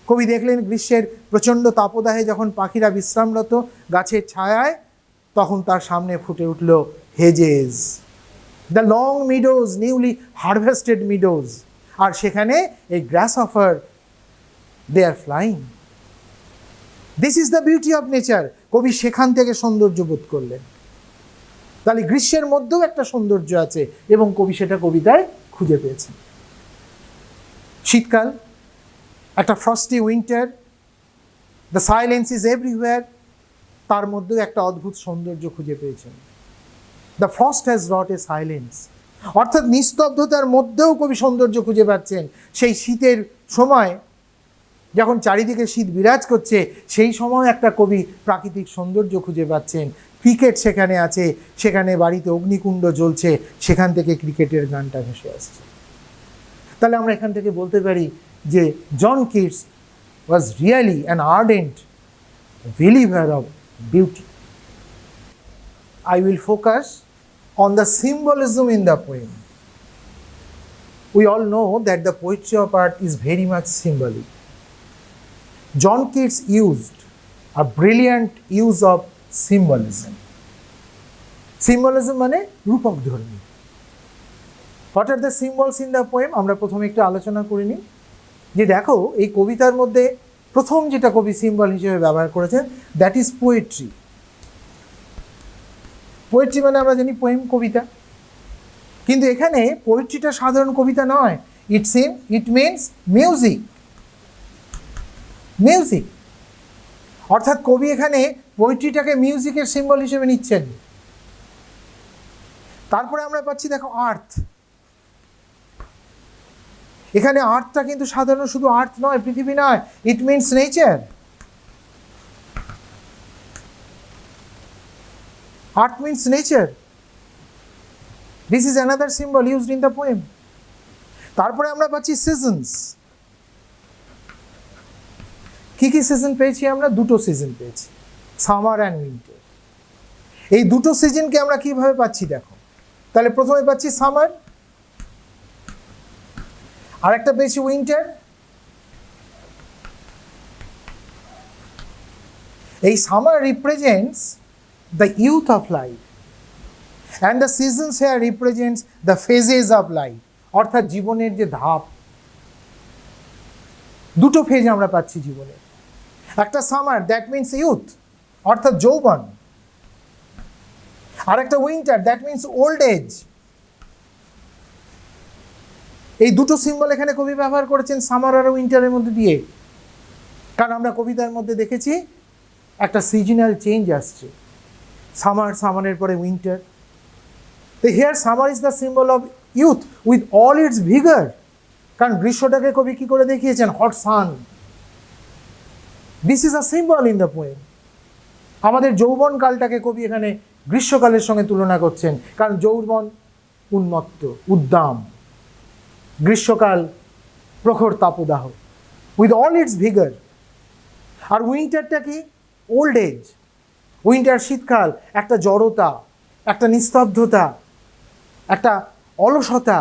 কবি দেখলেন গ্রীষ্মের প্রচণ্ড তাপদাহে যখন পাখিরা বিশ্রামরত গাছের ছায়ায়, তখন তার সামনে ফুটে উঠল hedges, the long meadows, newly harvested meadows, আর সেখানে এই grasshopper, they are flying. This is the beauty of nature. কবি সেখান থেকে সৌন্দর্য বোধ করলেন। তাহলে গ্রীষ্মের মধ্যেও একটা সৌন্দর্য আছে, এবং কবি সেটা কবিতায় খুঁজে পেয়েছেন। শীতকাল, একটা frosty winter, the silence is everywhere, তার মধ্যেও একটা অদ্ভুত সৌন্দর্য খুঁজে পেয়েছেন। The frost has wrought a silence, অর্থাৎ নিস্তব্ধতার মধ্যেও কবি সৌন্দর্য খুঁজে পাচ্ছেন। সেই শীতের সময় যখন চারিদিকে শীত বিরাজ করছে, সেই সময় একটা কবি প্রাকৃতিক সৌন্দর্য খুঁজে পাচ্ছেন। ক্রিকেট সেখানে আছে, সেখানে বাড়িতে অগ্নিকুণ্ড জ্বলছে, সেখান থেকে ক্রিকেটের গানটা ভেসে আসছে। তাহলে আমরা এখান থেকে বলতে পারি যে John Keats was really an ardent believer of beauty. I will focus on the symbolism in the poem. We all know that the poetry of art is very much symbolic. John Keats used a brilliant use of symbolism. Symbolism মানে রূপক ধর্মী। What are the symbols in the poem? আমরা প্রথমে একটু আলোচনা করে নিই যে দেখো এই কবিতার মধ্যে প্রথম যেটা কবি সিম্বল হিসেবে ব্যবহার করেছেন দ্যাট ইজ পোয়েট্রি। পোয়েট্রি মানে আমরা জানি পোয়েম, কবিতা, কিন্তু এখানে পোয়েট্রিটা সাধারণ কবিতা নয়, ইট মিনস মিউজিক। মিউজিক অর্থাৎ কবি এখানে পোয়েট্রিটাকে মিউজিকের সিম্বল হিসেবে নিচ্ছেন। তারপরে আমরা পাচ্ছি দেখো আর্থ। এখানে আর্থটা কিন্তু সাধারণ শুধু আর্থ নয়, পৃথিবী নয়, it means nature. Earth means nature. This is another symbol used in the poem. তারপরে আমরা পাচ্ছি সিজনস। কি কি সিজন পেয়েছি আমরা? দুটো সিজন পেয়েছি, সামার অ্যান্ড উইন্টার। এই দুটো সিজনকে আমরা কিভাবে পাচ্ছি দেখো, তাহলে প্রথমে পাচ্ছি সামার, আর একটা পেয়েছি উইন্টার। এই summer represents the youth of life and the seasons here represents the phases of life, অর্থাৎ জীবনের যে ধাপ, দুটো ফেজ আমরা পাচ্ছি জীবনে। একটা সামার দ্যাট মিনস ইউথ অর্থাৎ যৌবন, আর একটা winter that means old age. এই দুটো সিম্বল এখানে কবি ব্যবহার করেছেন সামার আর উইন্টারের মধ্যে দিয়ে, কারণ আমরা কবিতার মধ্যে দেখেছি একটা সিজনাল চেঞ্জ আসছে, সামারের পরে উইন্টার। তো here summer is the symbol of youth with all its vigour, কারণ গ্রীষ্মটাকে কবি কি করে দেখিয়েছেন? Hot sun. This is a symbol in the poem. আমাদের যৌবন কালটাকে কবি এখানে গ্রীষ্মকালের সঙ্গে তুলনা করছেন, কারণ যৌবন উন্মত্ত, উদ্দাম, গ্রীষ্মকাল প্রখর তাপদাহ উইথ অল ইটস ভিগার। আর উইন্টারটা কি? Old age. উইন্টার শীতকাল, একটা জড়তা, একটা নিস্তব্ধতা, একটা অলসতা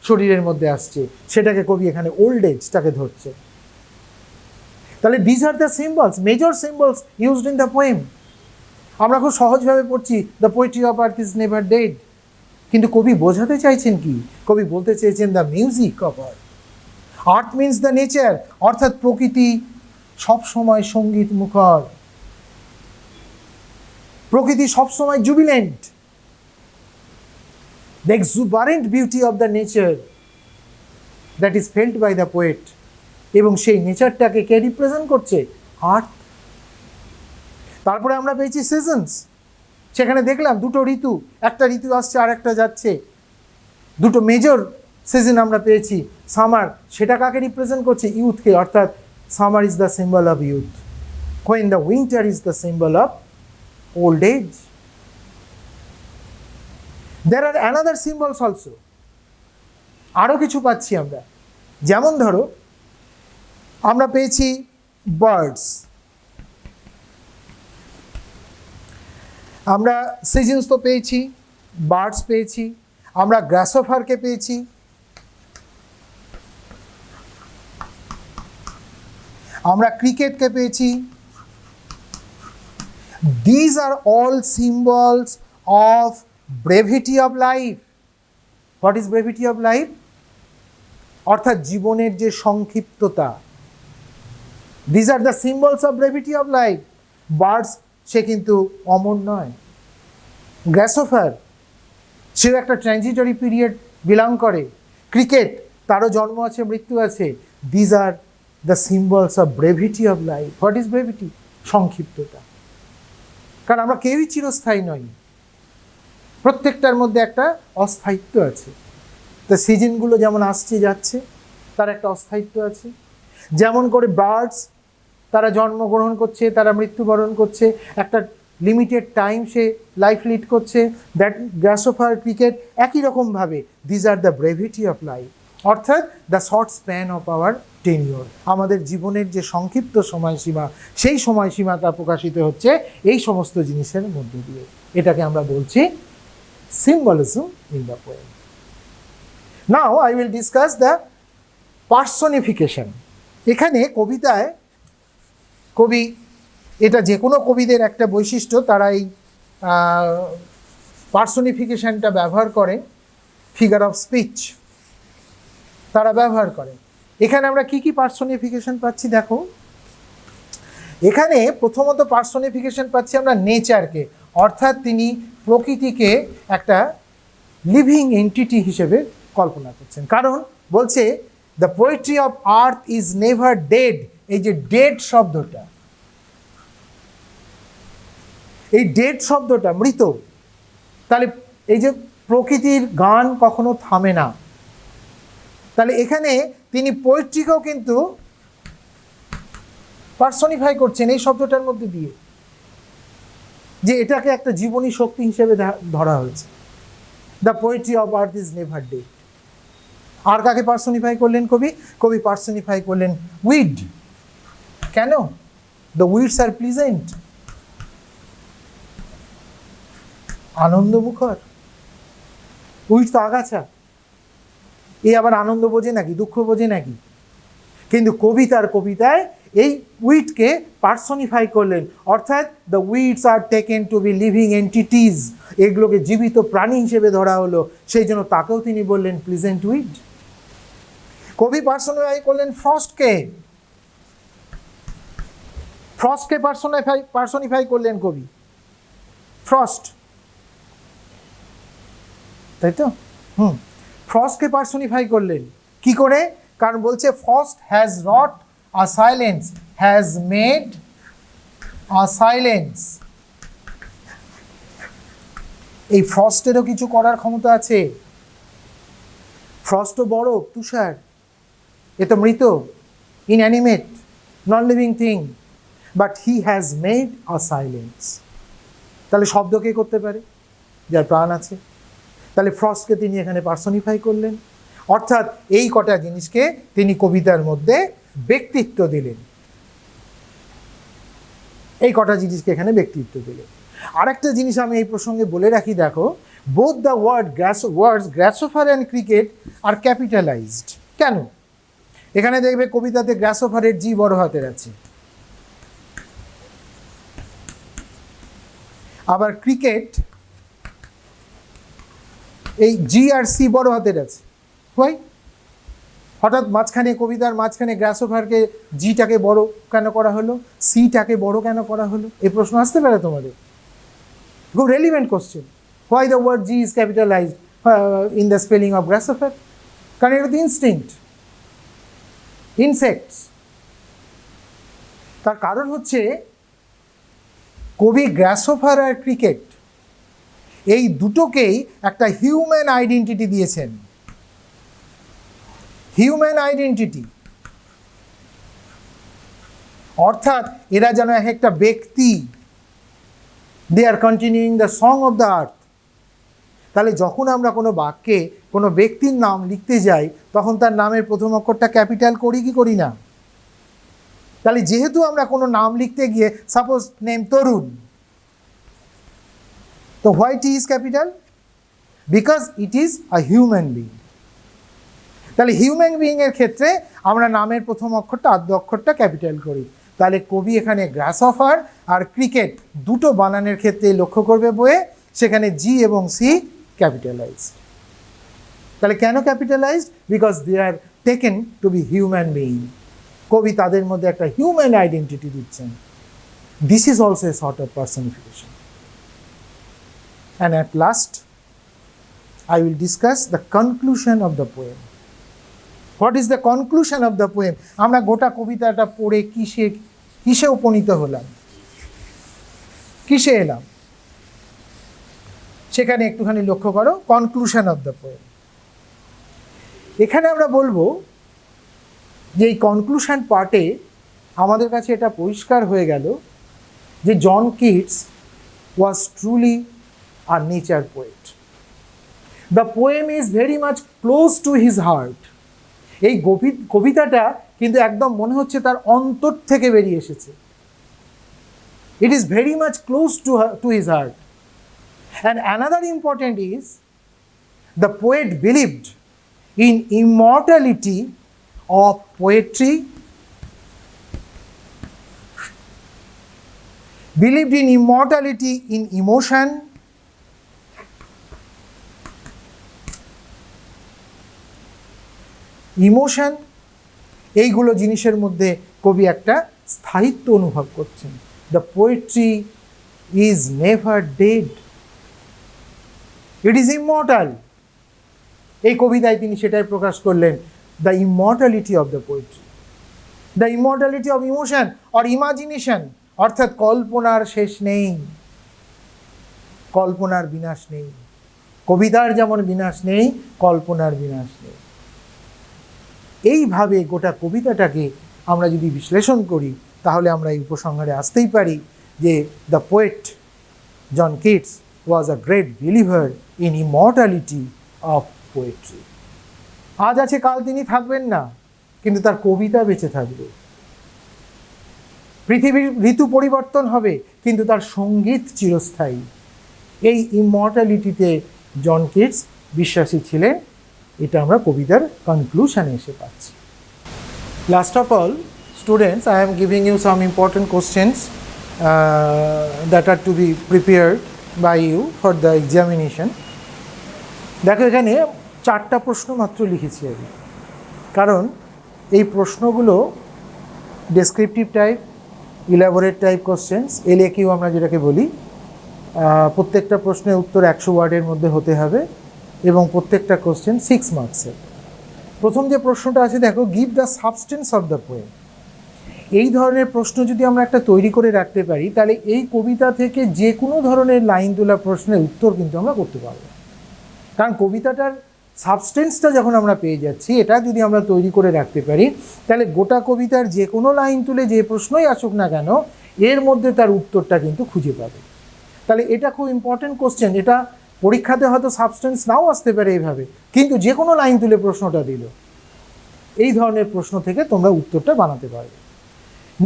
শরীরের মধ্যে আসছে, সেটাকে কবি এখানে ওল্ড এজটাকে ধরছে। তাহলে this are the symbols, major symbols used in the poem. আমরা খুব সহজভাবে পড়ছি the poetry of earth is never dead, কিন্তু কবি বোঝাতে চাইছেন কি? কবি বলতে চেয়েছেন the music of earth. Earth means the nature, অর্থাৎ প্রকৃতি সবসময় সঙ্গীত মুখর, প্রকৃতি সবসময় Jubilant. The exuberant beauty of the nature that is felt by the poet, এবং সেই নেচারটাকে কে রিপ্রেজেন্ট করছে? আর্থ। তারপরে আমরা পেয়েছি সিজনস। সেখানে দেখলাম দুটো ঋতু, একটা ঋতু আসছে আর একটা যাচ্ছে, দুটো মেজর সিজন আমরা পেয়েছি। সামার, সেটা কাকে রিপ্রেজেন্ট করছে? ইউথকে, অর্থাৎ summer is the symbol of youth, when the winter is the symbol of old age. There are another symbols also. আরও কিছু পাচ্ছি আমরা, যেমন ধরো আমরা পেয়েছি বার্ডস, আমরা সিজনস তো পেয়েছি, বার্ডস পেয়েছি, আমরা গ্রাসোফারকে পেয়েছি, আমরা ক্রিকেটকে পেয়েছি। These are all symbols of brevity of life. What is brevity of life? অর্থাৎ জীবনের যে সংক্ষিপ্ততা। These are the symbols of brevity of life. Birds সে কিন্তু অমর নয়। গ্রাসোফার সেও একটা ট্রানজিটরি পিরিয়ড বিলং করে। ক্রিকেট তারও জন্ম আছে, মৃত্যু আছে। These are the symbols of brevity of life. What is brevity? সংক্ষিপ্ততা। কারণ আমরা কেউই চিরস্থায়ী নই, প্রত্যেকটার মধ্যে একটা অস্থায়িত্ব আছে। তো সিজনগুলো যেমন আসছে যাচ্ছে, তার একটা অস্থায়িত্ব আছে। যেমন করে বার্ডস তারা জন্মগ্রহণ করছে, তারা মৃত্যুবরণ করছে, একটা লিমিটেড টাইম সে লাইফ লিড করছে। দ্যাট গ্রাসোফার, ক্রিকেট একই রকমভাবে these are the brevity of life, অর্থাৎ the short span of our tenure. আমাদের জীবনের যে সংক্ষিপ্ত সময়সীমা, সেই সময়সীমাটা প্রকাশিত হচ্ছে এই সমস্ত জিনিসের মধ্য দিয়ে। এটাকে আমরা বলছি symbolism in the poem. Now I will discuss the personification. এখানে কবিতায় কবি এটা যে কোনো কবিদের একটা বৈশিষ্ট্য, তারা এই পার্সোনিফিকেশনটা ব্যবহার করে, ফিগার অফ স্পিচ তারা ব্যবহার করে। এখানে আমরা কি কি পার্সোনিফিকেশন পাচ্ছি দেখো। এখানে প্রথমত পার্সোনিফিকেশন পাচ্ছি আমরা নেচারকে, অর্থাৎ তিনি প্রকৃতিকে একটা লিভিং এন্টিটি হিসেবে কল্পনা করছেন। কারণ বলছে the poetry of earth is never dead. এই যে ডেড শব্দটা, এই ডেড শব্দটা মৃত, তাহলে এই যে প্রকৃতির গান কখনো থামে না, তাহলে এখানে তিনি পোয়েট্রিকেও কিন্তু পার্সোনিফাই করছেন এই শব্দটার মধ্যে দিয়ে, যে এটাকে একটা জীবনী শক্তি হিসেবে ধরা হয়েছে। The poetry of earth is never dead. আর কাকে পার্সোনিফাই করলেন কবি? কবি পার্সোনিফাই করলেন উইড। কেন? দ্য উইডস আর প্লিজেন্ট, আনন্দমুখর। উইড তো আগাছা, এ আবার আনন্দ বোঝে নাকি, দুঃখ বোঝে নাকি? কিন্তু কবিতার কবিতায় এই উইডকে পার্সোনিফাই করলেন, অর্থাৎ the weeds are taken to be living entities, এগুলোকে জীবিত প্রাণী হিসেবে ধরা হলো, সেই জন্য তাকেও তিনি বললেন প্লিজেন্ট উইড। কবি পার্সোনিফাই করলেন ফ্রস্টকে, ফ্রস্টকে পার্সোনিফাই করলেন কবি, ফ্রস্ট, তাই তো? ফ্রস্টকে পার্সোনিফাই করলেন কি করে? কারণ বলছে frost has wrought a silence, has made a silence. এই ফ্রস্টেরও কিছু করার ক্ষমতা আছে। ফ্রস্টও বরফ, তুষার, এ তো মৃত, inanimate, non living thing, but he has made a silence. তাহলে শব্দ কে করতে পারে? যার প্রাণ আছে। তাহলে ফ্রস্টকে তিনি এখানে পার্সোনিফাই করলেন, অর্থাৎ এই কটা জিনিসকে তিনি কবিতার মধ্যে ব্যক্তিত্ব দিলেন, এই কটা জিনিসকে এখানে ব্যক্তিত্ব দিলেন। আরেকটা জিনিস আমি এই প্রসঙ্গে বলে রাখি, দেখো, both the words grasshopper and cricket are capitalised. কেন? এখানে দেখবে কবিতাতে গ্রাসোফারের জি বড় হাতের আছে, আবার ক্রিকেট এই জি আর সি বড় হাতের আছে। হয় হঠাৎ মাঝখানে, কবিতার মাঝখানে গ্রাসোফারকে জিটাকে বড় কেন করা হলো, সিটাকে বড় কেন করা হলো? এই প্রশ্ন আসতে পারে তোমাদের, খুব relevant question. Why the word G is capitalised in the spelling of grasshopper? কারণ এটা তো ইনস্টিংক্ট, ইনসেক্টস। তার কারণ হচ্ছে কবি গ্রাসোফার আর ক্রিকেট এই দুটোকেই একটা হিউম্যান আইডেন্টিটি দিয়েছেন, হিউম্যান আইডেন্টিটি, অর্থাৎ এরা যেন এক একটা ব্যক্তি, they are continuing the song of the earth. তাহলে যখন আমরা কোনো বাক্যে কোনো ব্যক্তির নাম লিখতে যাই, তখন তার নামের প্রথম অক্ষরটা ক্যাপিটাল করি কি করি না? তাহলে যেহেতু আমরা কোনো নাম লিখতে গিয়ে, সাপোজ নেম তরুণ, তো why T is capital? Because it is a human being. তাহলে হিউম্যান বিইংয়ের ক্ষেত্রে আমরা নামের প্রথম অক্ষরটা, আদ্য অক্ষরটা ক্যাপিটাল করি। তাহলে কবি এখানে গ্রাসহফার আর ক্রিকেট দুটো বানানের ক্ষেত্রে লক্ষ্য করবে বইয়ে, সেখানে জি এবং সি ক্যাপিটালাইজড। তাহলে কেন capitalised? Because they are taken to be human being. কবি তাদের মধ্যে একটা হিউম্যান আইডেন্টিটি দিচ্ছেন। This is also a sort of personification. And at last, I will discuss the conclusion of the poem. What is the conclusion of the poem? আমরা গোটা কবিতাটা পড়ে কিসে উপনীত হলাম, কিসে এলাম, সেখানে একটুখানি লক্ষ্য করো। Conclusion of the poem. এখানে আমরা বলবো যে এই কনক্লুশন পার্টে আমাদের কাছে এটা পরিষ্কার হয়ে গেল যে John Keats was truly a nature poet. The poem is very much close to his heart. এই কবিতাটা কিন্তু একদম মনে হচ্ছে তার অন্তর থেকে বেরিয়ে এসেছে। It is very much close to his heart. And another important is the poet believed in immortality of poetry believed in immortality in emotion, emotion, এইগুলো জিনিসের মধ্যে কবি একটা স্থায়িত্ব অনুভব করছেন। The poetry is never dead, it is immortal. এই কবিতায় তিনি সেটাই প্রকাশ করলেন, the immortality of the poetry, the immortality of emotion or imagination, অর্থাৎ কল্পনার শেষ নেই, কল্পনার বিনাশ নেই। কবিতার যেমন বিনাশ নেই, কল্পনার বিনাশ নেই। এইভাবে গোটা কবিতাটাকে আমরা যদি বিশ্লেষণ করি তাহলে আমরা এই উপসংহারে আসতেই পারি যে the poet John Keats was a great believer in immortality of poetry. আজ আছে কাল তিনি থাকবেন না, কিন্তু তার কবিতা বেঁচে থাকবে। পৃথিবীর ঋতু পরিবর্তন হবে, কিন্তু তার সঙ্গীত চিরস্থায়ী। এই ইমর্টালিটিতে জন কিটস বিশ্বাসী ছিলেন। এটা আমরা কবিতার কনক্লুশনে এসে পাচ্ছি। Last of all students, I am giving you some important questions that are to be prepared by you for the examination. দেখো এখানে 4টা প্রশ্ন মাত্র লিখেছি আমি, কারণ এই প্রশ্নগুলো descriptive type, elaborate type questions, LAQ আমরা যেটাকে বলি। প্রত্যেকটা প্রশ্নের উত্তর 100 ওয়ার্ডের মধ্যে হতে হবে এবং প্রত্যেকটা কোশ্চেন 6 মার্কসের। প্রথম যে প্রশ্নটা আছে দেখো, give the substance of the poem. এই ধরনের প্রশ্ন যদি আমরা একটা তৈরি করে রাখতে পারি তাহলে এই কবিতা থেকে যে কোনো ধরনের লাইন তোলা প্রশ্নের উত্তর কিন্তু আমরা করতে পারবো। কারণ কবিতাটার সাবস্টেন্সটা যখন আমরা পেয়ে যাচ্ছি, এটা যদি আমরা তৈরি করে রাখতে পারি তাহলে গোটা কবিতার যে কোনো লাইন তুলে যে প্রশ্নই আসুক না কেন এর মধ্যে তার উত্তরটা কিন্তু খুঁজে পাবে। তাহলে এটা খুব ইম্পর্টেন্ট কোশ্চেন। এটা পরীক্ষাতে হয়তো সাবস্টেন্স নাও আসতে পারে এইভাবে, কিন্তু যে কোনো লাইন তুলে প্রশ্নটা দিল, এই ধরনের প্রশ্ন থেকে তোমরা উত্তরটা বানাতে পারবে।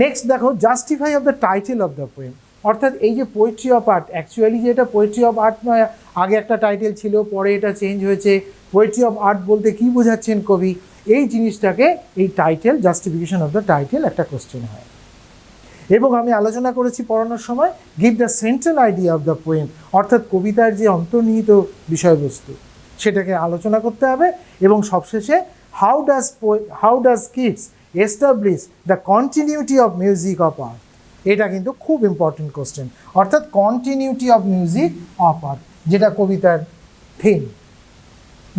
নেক্সট দেখো, justify of the title of the poem. অর্থাৎ এই যে পোয়েট্রি অফ আর্ট, অ্যাকচুয়ালি যে এটা পোয়েট্রি অফ আর্ট নয়, আগে একটা টাইটেল ছিল, পরে এটা চেঞ্জ হয়েছে। পোয়েট্রি অফ আর্ট বলতে কী বোঝাচ্ছেন কবি, এই জিনিসটাকে এই title, justification of the title একটা কোশ্চেন হয়। এবং আমি আলোচনা করেছি পড়ানোর সময়, give the central idea of the poem, অর্থাৎ কবিতার যে অন্তর্নিহিত বিষয়বস্তু সেটাকে আলোচনা করতে হবে। এবং সবশেষে how does Keats establish the continuity of music of art. এটা কিন্তু খুব ইম্পর্টেন্ট কোশ্চেন, অর্থাৎ continuity of music of art, যেটা কবিতার থিম,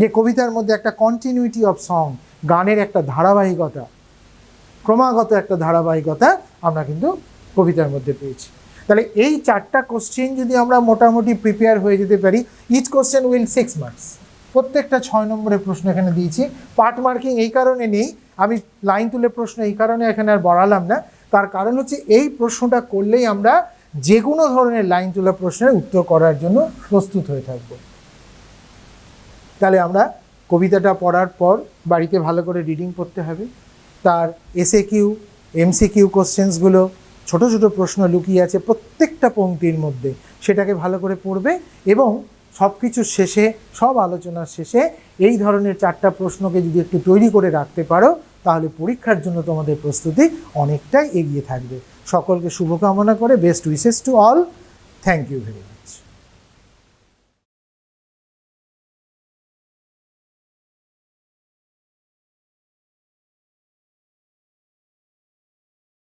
যে কবিতার মধ্যে একটা কন্টিনিউটি অফ সং, গানের একটা ধারাবাহিকতা, ক্রমাগত একটা ধারাবাহিকতা আমরা কিন্তু কবিতার মধ্যে পেয়েছি। তাহলে এই 4টা কোশ্চেন যদি আমরা মোটামুটি প্রিপেয়ার হয়ে যেতে পারি, ইচ কোশ্চেন উইল 6 মার্কস। প্রত্যেকটা 6 নম্বরের প্রশ্ন এখানে দিয়েছি। পার্ট মার্কিং এই কারণে নেই, আমি লাইন তুলে প্রশ্ন এই কারণে এখানে আর বাড়ালাম না। তার কারণ হচ্ছে এই প্রশ্নটা করলেই আমরা যে কোনো ধরনের লাইন তোলা প্রশ্নের উত্তর করার জন্য প্রস্তুত হয়ে থাকব। তাহলে আমরা কবিতাটা পড়ার পর বাড়িতে ভালো করে রিডিং করতে হবে। তার এসএকিউ, এমসিকিউ কোশ্চেন্সগুলো, ছোট ছোট প্রশ্ন লুকিয়ে আছে প্রত্যেকটা পংক্তির মধ্যে, সেটাকে ভালো করে পড়বে। এবং সব কিছুর শেষে, সব আলোচনার শেষে এই ধরনের 4টা প্রশ্নকে যদি একটু তৈরি করে রাখতে পারো তাহলে পরীক্ষার জন্য তোমাদের প্রস্তুতি অনেকটাই এগিয়ে থাকবে। সকলকে শুভকামনা করে best wishes to all. Thank you very much.